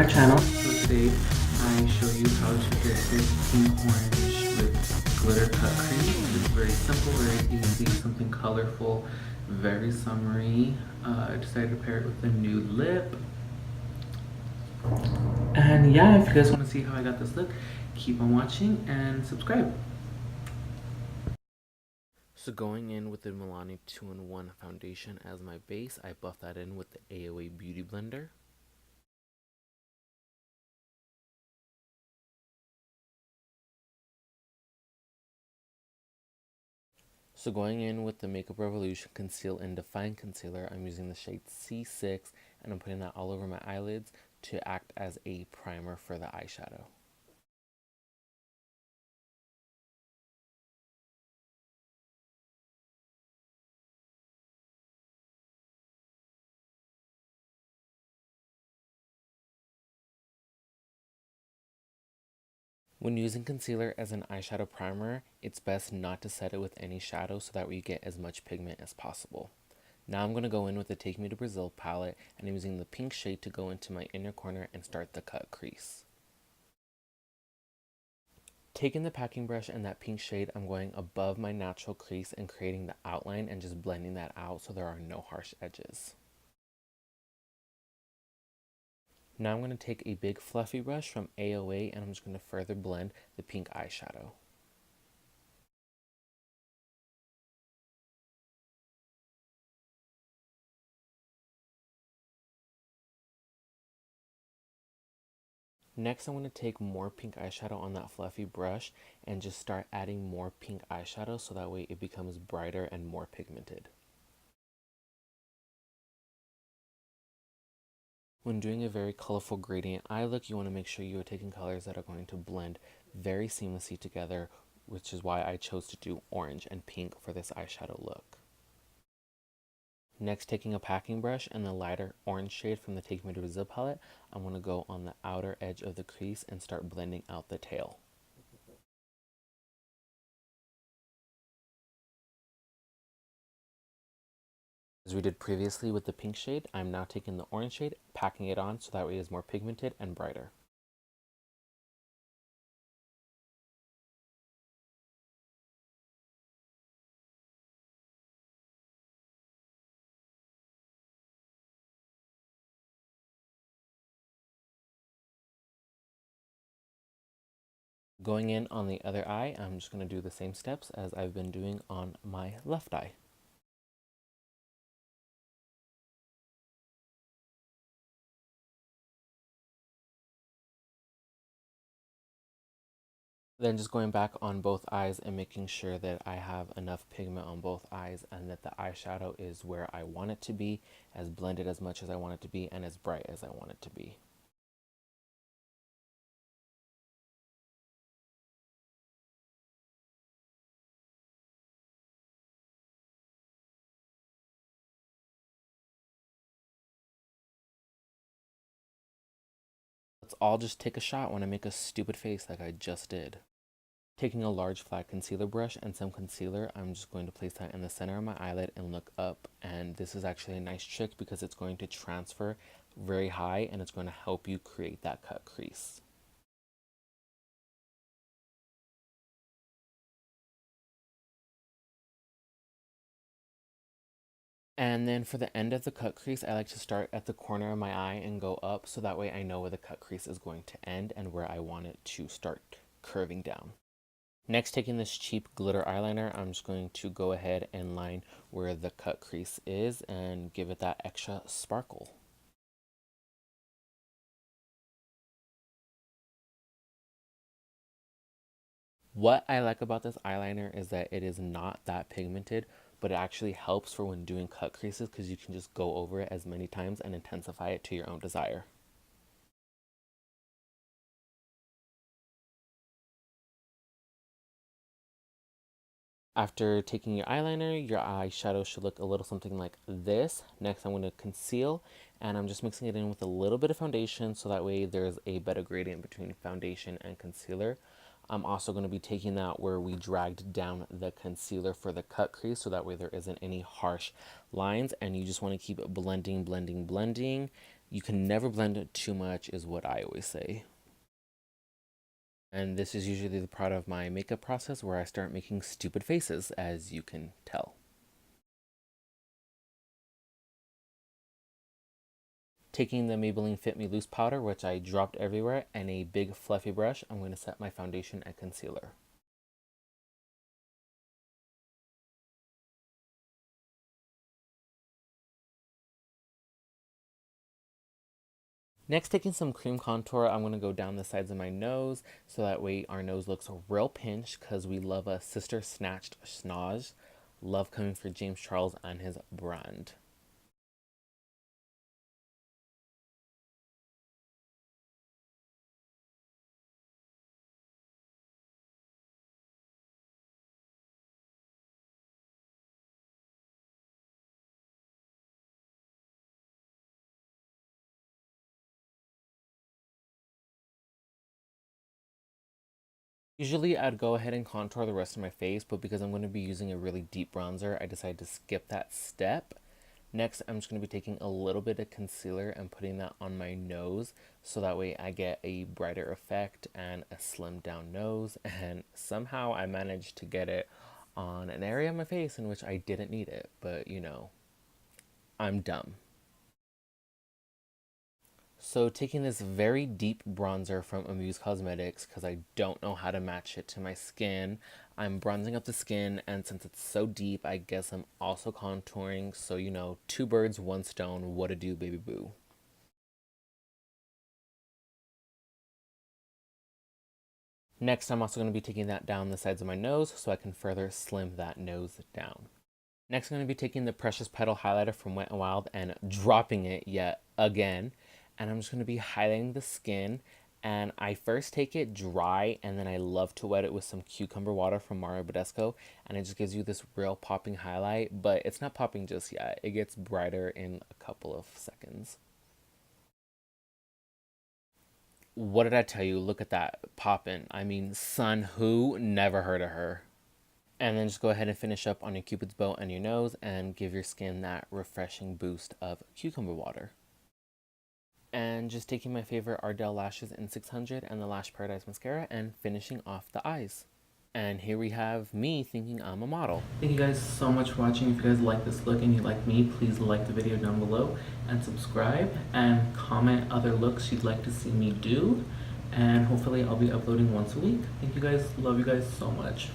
channel. So today I show you how to get this pink orange with glitter cut crease. It's very simple, very easy, something colorful, very summery. I decided to pair it with a nude lip. And yeah, if you guys want to see how I got this look, keep on watching and subscribe. So going in with the Milani 2-in-1 foundation as my base, I buffed that in with the AOA Beauty Blender. So going in with the Makeup Revolution Conceal and Define Concealer, I'm using the shade C6 and I'm putting that all over my eyelids to act as a primer for the eyeshadow. When using concealer as an eyeshadow primer, it's best not to set it with any shadow so that we get as much pigment as possible. Now I'm going to go in with the Take Me to Brazil palette and I'm using the pink shade to go into my inner corner and start the cut crease. Taking the packing brush and that pink shade, I'm going above my natural crease and creating the outline and just blending that out so there are no harsh edges. Now I'm going to take a big fluffy brush from AOA and I'm just going to further blend the pink eyeshadow. Next, I'm going to take more pink eyeshadow on that fluffy brush and just start adding more pink eyeshadow so that way it becomes brighter and more pigmented. When doing a very colorful gradient eye look, you want to make sure you are taking colors that are going to blend very seamlessly together, which is why I chose to do orange and pink for this eyeshadow look. Next, taking a packing brush and the lighter orange shade from the Take Me to Brazil palette, I'm going to go on the outer edge of the crease and start blending out the tail. As we did previously with the pink shade, I'm now taking the orange shade, packing it on so that way it is more pigmented and brighter. Going in on the other eye, I'm just going to do the same steps as I've been doing on my left eye. Then just going back on both eyes and making sure that I have enough pigment on both eyes and that the eyeshadow is where I want it to be, as blended as much as I want it to be, and as bright as I want it to be. Let's all just take a shot when I make a stupid face like I just did. Taking a large flat concealer brush and some concealer, I'm just going to place that in the center of my eyelid and look up. And this is actually a nice trick because it's going to transfer very high and it's going to help you create that cut crease. And then for the end of the cut crease, I like to start at the corner of my eye and go up so that way I know where the cut crease is going to end and where I want it to start curving down. Next, taking this cheap glitter eyeliner, I'm just going to go ahead and line where the cut crease is and give it that extra sparkle. What I like about this eyeliner is that it is not that pigmented, but it actually helps for when doing cut creases because you can just go over it as many times and intensify it to your own desire. After taking your eyeliner, your eyeshadow should look a little something like this. Next, I'm going to conceal, and I'm just mixing it in with a little bit of foundation so that way there's a better gradient between foundation and concealer. I'm also going to be taking that where we dragged down the concealer for the cut crease so that way there isn't any harsh lines, and you just want to keep blending, blending, blending You can never blend it too much is what I always say. And this is usually the part of my makeup process where I start making stupid faces, as you can tell. Taking the Maybelline Fit Me Loose powder, which I dropped everywhere, and a big fluffy brush, I'm going to set my foundation and concealer. Next, taking some cream contour, I'm going to go down the sides of my nose so that way our nose looks real pinched because we love a sister snatched schnoz. Love coming for James Charles and his brand. Usually I'd go ahead and contour the rest of my face, but because I'm going to be using a really deep bronzer, I decided to skip that step. Next, I'm just going to be taking a little bit of concealer and putting that on my nose so that way I get a brighter effect and a slimmed down nose. And somehow I managed to get it on an area of my face in which I didn't need it, but you know, I'm dumb. So taking this very deep bronzer from Amuse Cosmetics because I don't know how to match it to my skin. I'm bronzing up the skin, and since it's so deep, I guess I'm also contouring. So, you know, two birds, one stone. What a do, baby boo. Next, I'm also going to be taking that down the sides of my nose so I can further slim that nose down. Next, I'm going to be taking the Precious Petal highlighter from Wet n Wild and dropping it yet again. And I'm just going to be highlighting the skin. And I first take it dry, and then I love to wet it with some cucumber water from Mario Badescu. And it just gives you this real popping highlight, but it's not popping just yet. It gets brighter in a couple of seconds. What did I tell you? Look at that popping. I mean, Sun Who? Never heard of her. And then just go ahead and finish up on your cupid's bow and your nose and give your skin that refreshing boost of cucumber water. And just taking my favorite Ardell lashes in 600 and the Lash Paradise mascara and finishing off the eyes. And here we have me thinking I'm a model. Thank you guys so much for watching. If you guys like this look and you like me, please like the video down below and subscribe and comment other looks you'd like to see me do. And hopefully I'll be uploading once a week. Thank you guys. Love you guys so much.